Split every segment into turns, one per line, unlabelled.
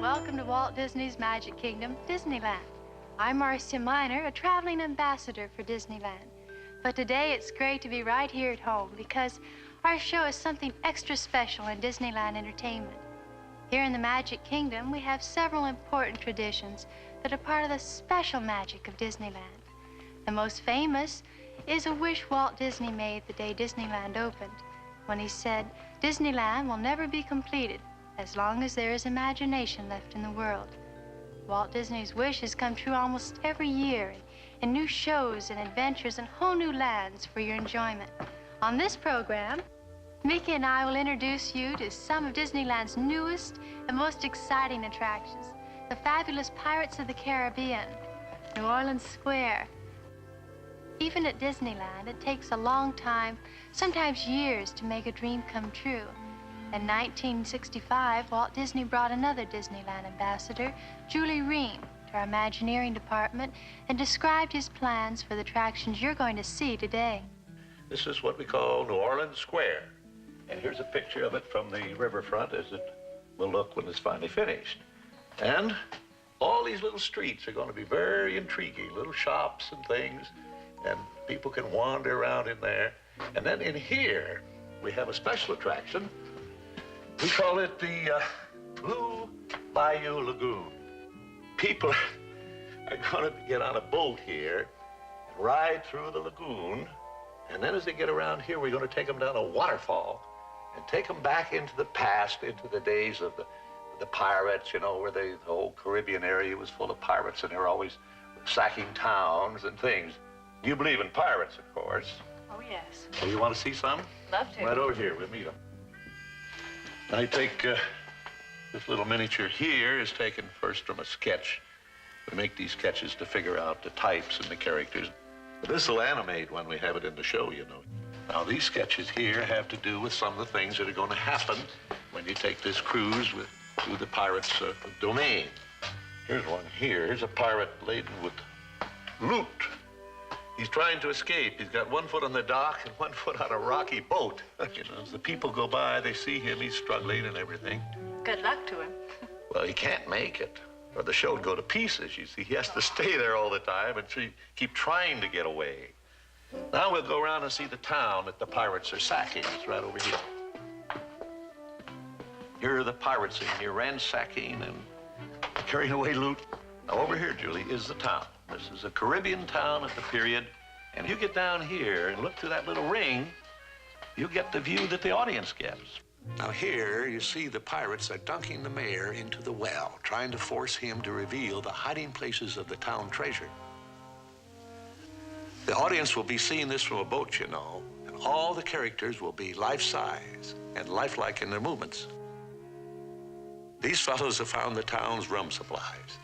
welcome to Walt Disney's Magic Kingdom, Disneyland. I'm Marcia Miner, a traveling ambassador for Disneyland. But today it's great to be right here at home because our show is something extra special in Disneyland entertainment. Here in the Magic Kingdom, we have several important traditions that are part of the special magic of Disneyland. The most famous is a wish Walt Disney made the day Disneyland opened, when he said, "Disneyland will never be completed as long as there is imagination left in the world." Walt Disney's wish has come true almost every year in new shows and adventures and whole new lands for your enjoyment. On this program, Mickey and I will introduce you to some of Disneyland's newest and most exciting attractions. The fabulous Pirates of the Caribbean, New Orleans Square. Even at Disneyland, it takes a long time, sometimes years, to make a dream come true. In 1965, Walt Disney brought another Disneyland ambassador, Julie Ream, to our Imagineering department and described his plans for the attractions you're going to see today.
This is what we call New Orleans Square. And here's a picture of it from the riverfront as it will look when it's finally finished. And all these little streets are going to be very intriguing, little shops and things, and people can wander around in there. And then in here, we have a special attraction. We call it the Blue Bayou Lagoon. People are going to get on a boat here and ride through the lagoon. And then as they get around here, we're going to take them down a waterfall and take them back into the past, into the days of the pirates, you know, where the whole Caribbean area was full of pirates and they were always sacking towns and things. You believe in pirates, of course.
Oh, yes.
So you want to see some?
Love to.
Right over here, we'll meet them. I take this little miniature here is taken first from a sketch. We make these sketches to figure out the types and the characters. But this will animate when we have it in the show, you know. Now, these sketches here have to do with some of the things that are going to happen when you take this cruise through the pirates' domain. Here's one here. Here's a pirate laden with loot. He's trying to escape. He's got one foot on the dock and one foot on a rocky boat. You know, as the people go by, they see him. He's struggling and everything.
Good luck to him.
Well, he can't make it, or the show would go to pieces. You see, he has to stay there all the time and keep trying to get away. Now we'll go around and see the town that the pirates are sacking. It's right over here. Here are the pirates in here ransacking and carrying away loot. Now over here, Julie, is the town. This is a Caribbean town at the period. And you get down here and look through that little ring, you get the view that the audience gets. Now here, you see the pirates are dunking the mayor into the well, trying to force him to reveal the hiding places of the town treasure. The audience will be seeing this from a boat, you know, and all the characters will be life-size and lifelike in their movements. These fellows have found the town's rum supplies,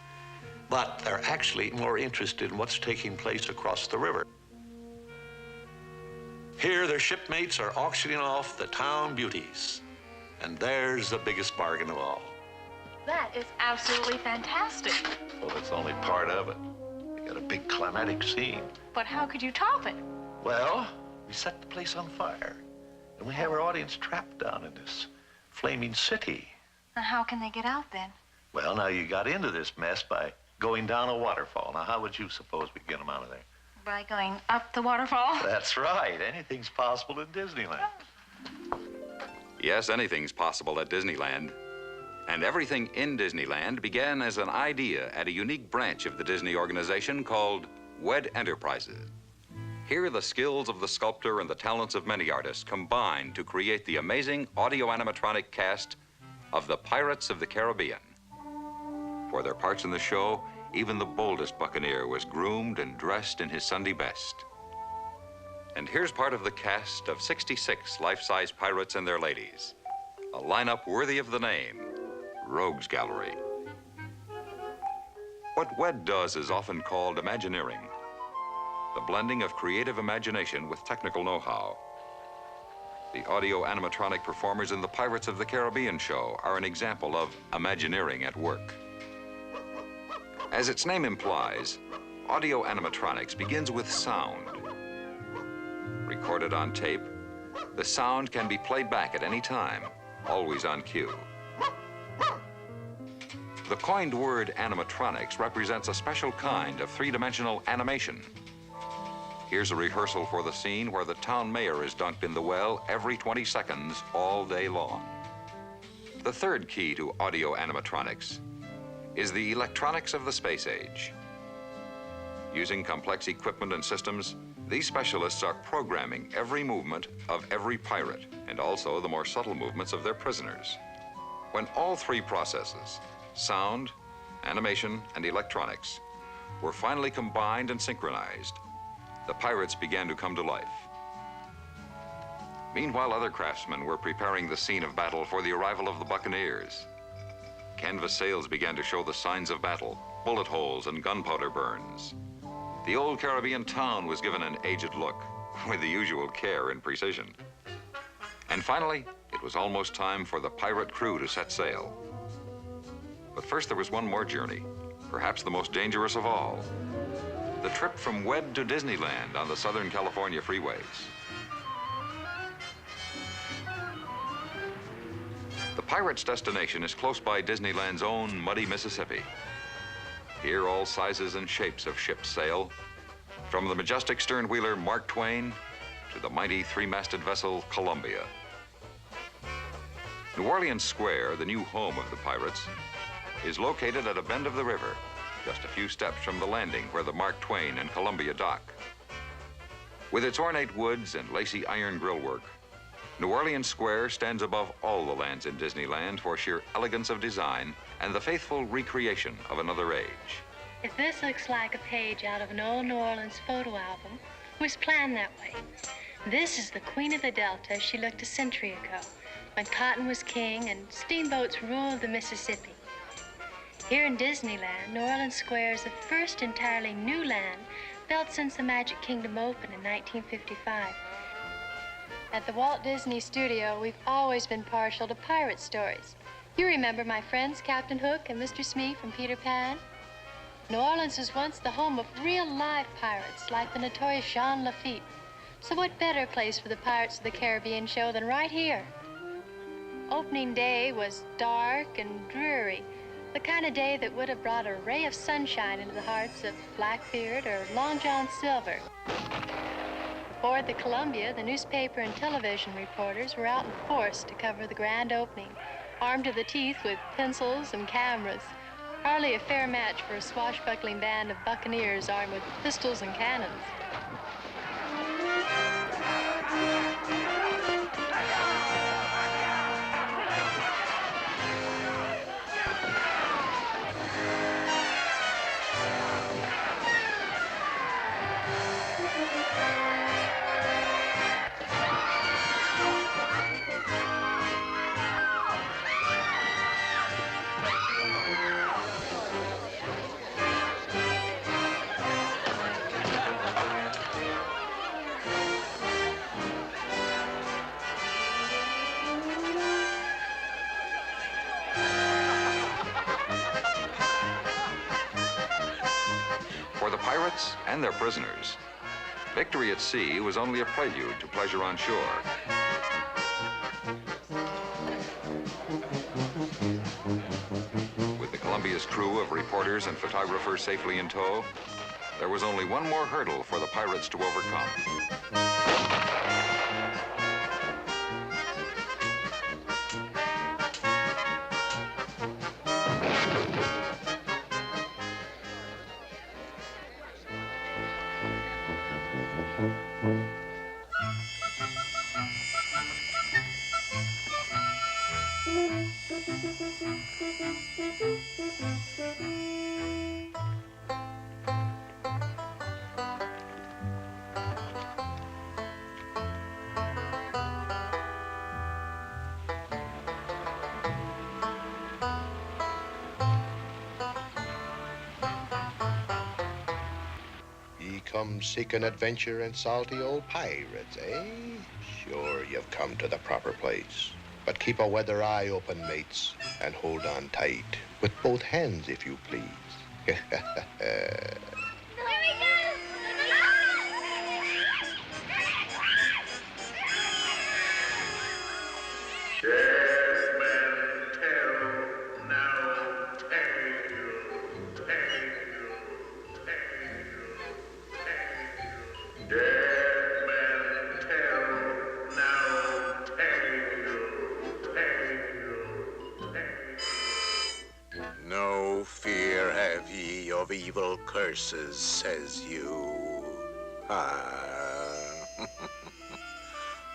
but they're actually more interested in what's taking place across the river. Here, their shipmates are auctioning off the town beauties, and there's the biggest bargain of all.
That is absolutely fantastic.
Well, that's only part of it. We got a big climatic scene.
But how could you top it?
Well, we set the place on fire, and we have our audience trapped down in this flaming city.
And how can they get out then?
Well, now you got into this mess by going down a waterfall. Now, how would you suppose we'd get them out of there?
By going up the waterfall?
That's right. Anything's possible in Disneyland.
Yes, anything's possible at Disneyland. And everything in Disneyland began as an idea at a unique branch of the Disney organization called WED Enterprises. Here, the skills of the sculptor and the talents of many artists combined to create the amazing audio-animatronic cast of the Pirates of the Caribbean. For their parts in the show, even the boldest buccaneer was groomed and dressed in his Sunday best. And here's part of the cast of 66 life-size pirates and their ladies. A lineup worthy of the name, Rogues Gallery. What WED does is often called Imagineering, the blending of creative imagination with technical know-how. The audio animatronic performers in the Pirates of the Caribbean show are an example of Imagineering at work. As its name implies, audio animatronics begins with sound. Recorded on tape, the sound can be played back at any time, always on cue. The coined word animatronics represents a special kind of three-dimensional animation. Here's a rehearsal for the scene where the town mayor is dunked in the well every 20 seconds all day long. The third key to audio animatronics is the electronics of the space age. Using complex equipment and systems, these specialists are programming every movement of every pirate and also the more subtle movements of their prisoners. When all three processes, sound, animation, and electronics, were finally combined and synchronized, the pirates began to come to life. Meanwhile, other craftsmen were preparing the scene of battle for the arrival of the buccaneers. Canvas sails began to show the signs of battle, bullet holes and gunpowder burns. The old Caribbean town was given an aged look, with the usual care and precision. And finally, it was almost time for the pirate crew to set sail. But first there was one more journey, perhaps the most dangerous of all. The trip from Wed to Disneyland on the Southern California freeways. The pirates' destination is close by Disneyland's own muddy Mississippi. Here all sizes and shapes of ships sail, from the majestic sternwheeler Mark Twain to the mighty three-masted vessel Columbia. New Orleans Square, the new home of the pirates, is located at a bend of the river, just a few steps from the landing where the Mark Twain and Columbia dock. With its ornate woods and lacy iron grillwork, New Orleans Square stands above all the lands in Disneyland for sheer elegance of design and the faithful recreation of another age.
If this looks like a page out of an old New Orleans photo album, it was planned that way. This is the Queen of the Delta as she looked a century ago, when cotton was king and steamboats ruled the Mississippi. Here in Disneyland, New Orleans Square is the first entirely new land built since the Magic Kingdom opened in 1955. At the Walt Disney Studio, we've always been partial to pirate stories. You remember my friends, Captain Hook and Mr. Smee from Peter Pan? New Orleans was once the home of real live pirates like the notorious Jean Lafitte. So what better place for the Pirates of the Caribbean show than right here? Opening day was dark and dreary, the kind of day that would have brought a ray of sunshine into the hearts of Blackbeard or Long John Silver. Aboard the Columbia, the newspaper and television reporters were out in force to cover the grand opening, armed to the teeth with pencils and cameras. Hardly a fair match for a swashbuckling band of buccaneers armed with pistols and cannons.
And their prisoners. Victory at sea was only a prelude to pleasure on shore. With the Columbia's crew of reporters and photographers safely in tow, there was only one more hurdle for the pirates to overcome.
Come seeking adventure and salty old pirates, eh? Sure, you've come to the proper place. But keep a weather eye open, mates, and hold on tight. With both hands, if you please.
Yes, man, tell, now tell.
of evil curses, says you.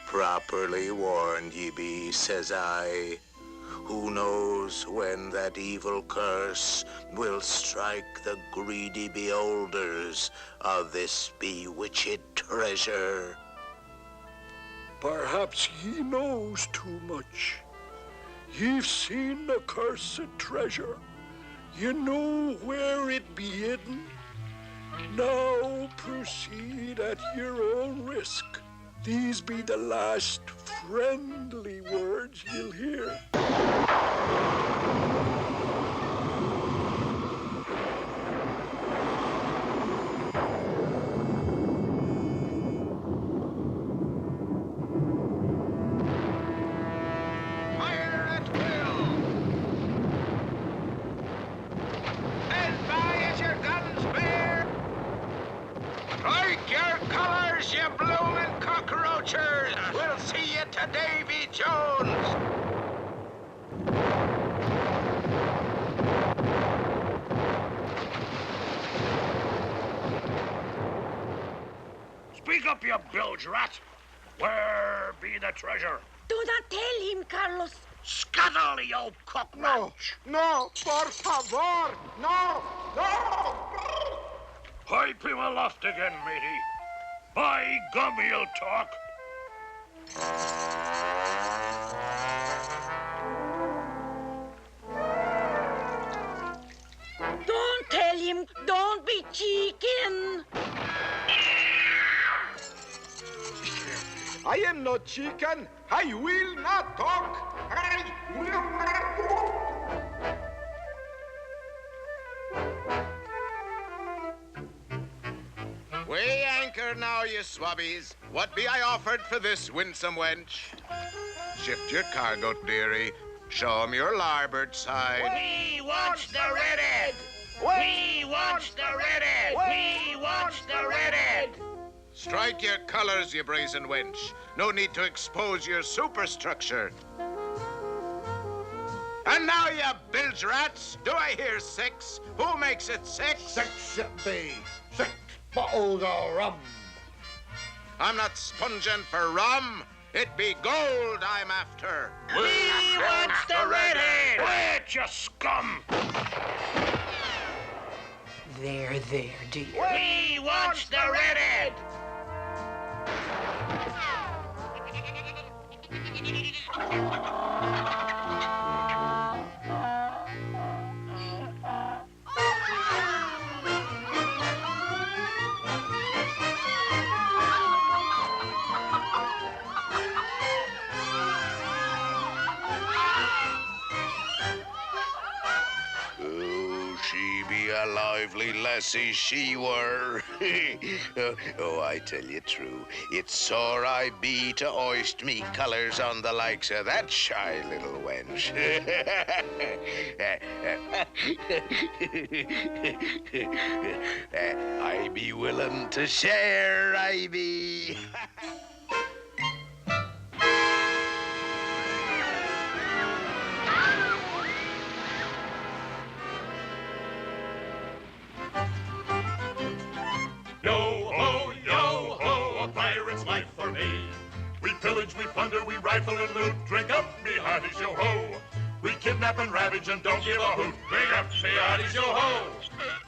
Properly warned ye be, says I. Who knows when that evil curse will strike the greedy beholders of this bewitched treasure?
Perhaps ye knows too much. Ye've seen the cursed treasure. You know where it be hidden. Now proceed at your own risk. These be the last friendly words you'll hear.
Fire at will! Stand by as your guns bear! Strike your colors, you bloomin' cockroachers! We'll see you to Davy Jones!
Speak up, you bilge rat. Where be the treasure?
Do not tell him, Carlos.
Scuttle, you cockroach!
No, por favor, no, no!
Pipe him aloft again, matey. By gum, he'll talk.
Don't tell him. Don't be chicken.
I am no chicken. I will not talk. I will not talk.
Weigh anchor now, you swabbies. What be I offered for this winsome wench? Shift your cargo, dearie. Show 'em your larboard side.
We want the redhead! We want the redhead! We want the redhead!
Strike your colors, you brazen wench. No need to expose your superstructure. And now, you bilge rats, do I hear 6? Who makes it 6?
6 it be. 6 bottles of rum.
I'm not sponging for rum. It be gold I'm after.
We want the redhead! Wait, you scum!
There, dear.
We want the redhead!
Oh, she be a lively lassie, she were. Oh, I tell you true, it's sore I be to hoist me colours on the likes of that shy little wench. I be willing to share, I be.
Yo ho, a pirate's life for me. We pillage, we plunder, we rifle and loot. Drink up, me hearties, yo ho. We kidnap and ravage and don't give a hoot. Drink up, me hearties, yo ho.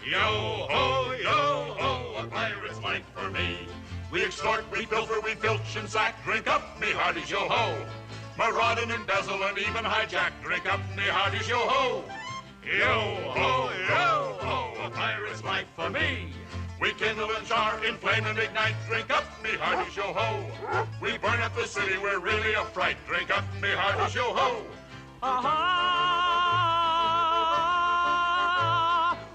Yo ho, a pirate's life for me. We extort, we pilfer, we filch and sack. Drink up, me hearties, yo ho. Maraud and embezzle and even hijack. Drink up, me hearties, yo ho. Yo ho, a pirate's life for me. We kindle and char, inflame and ignite. Drink up, me hearties, yo ho. We burn up the city, we're really a fright. Drink up, me hearties, yo ho.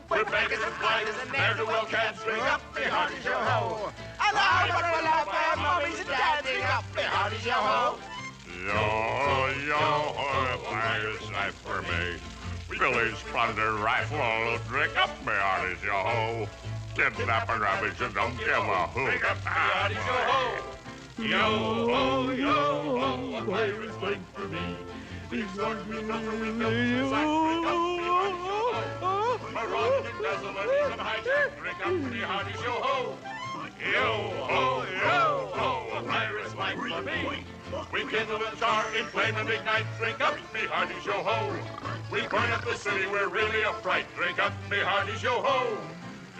We're beggars and fighters and ne'er-do-well cats. Drink up, me hearties, yo ho.
And I will laugh at mummies and dads. Drink up, me hearties, yo ho.
Yo ho, a pirate's life for me. We pillage, plunder, rifle, drink up, me hearties, yo ho. Kidnap and ravage and don't give a hoot. Drink up, me hearties, yo ho. Yo ho, a pirate's life for me. We extort, we pilfer, we filch and sack. Drink up, me hearties, yo ho. Marauding, embezzle, and even hijack. Drink up me hearties, yo-ho. Yo-ho, yo-ho, a pirate's life for me. We kindle a char, inflame and ignite. Drink up me hearties, yo-ho. We burn up the city, we're really a fright. Drink up me hearties, yo-ho.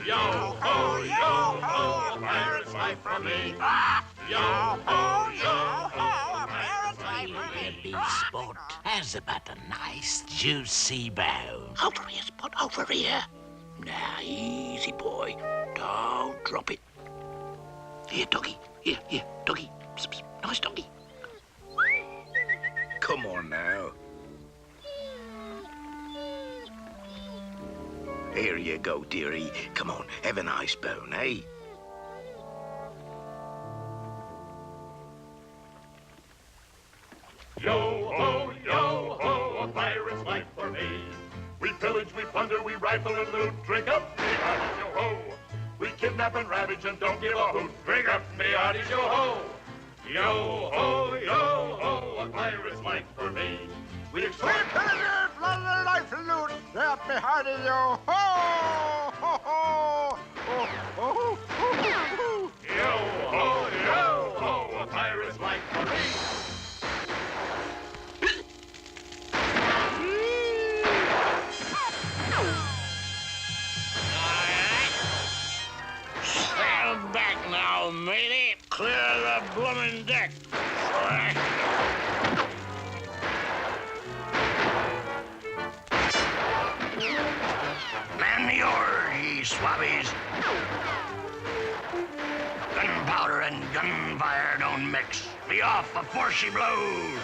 Yo-ho, yo-ho, a pirate's life for me. Yo-ho, yo-ho, a pirate's life for me.
Be sport has about a nice juicy bone.
Over here, Spot, over here. Now, easy, boy. Don't drop it. Here, doggy. Here, doggy. Psst, psst. Nice doggy. Come on now. Here you go, dearie. Come on, have a nice bone, eh?
Yo-ho, yo-ho, a pirate's life for me. We pillage, we plunder, we rifle and loot. Drink up, me hearties, yo-ho. We kidnap and ravage and don't give a hoot. Drink up, me hearties, yo-ho. Yo-ho, yo-ho, a pirate's life for me. We extort...
Plunder, life and loot. Drop me hearty, yo ho! Ho ho! Oh, oh, oh,
Yo-ho, yo-ho, a pirate's life for me.
Stand back now, matey. Clear the bloomin' deck. Man the oars, ye swabbies. Gunpowder and gunfire don't mix. Be off before she blows.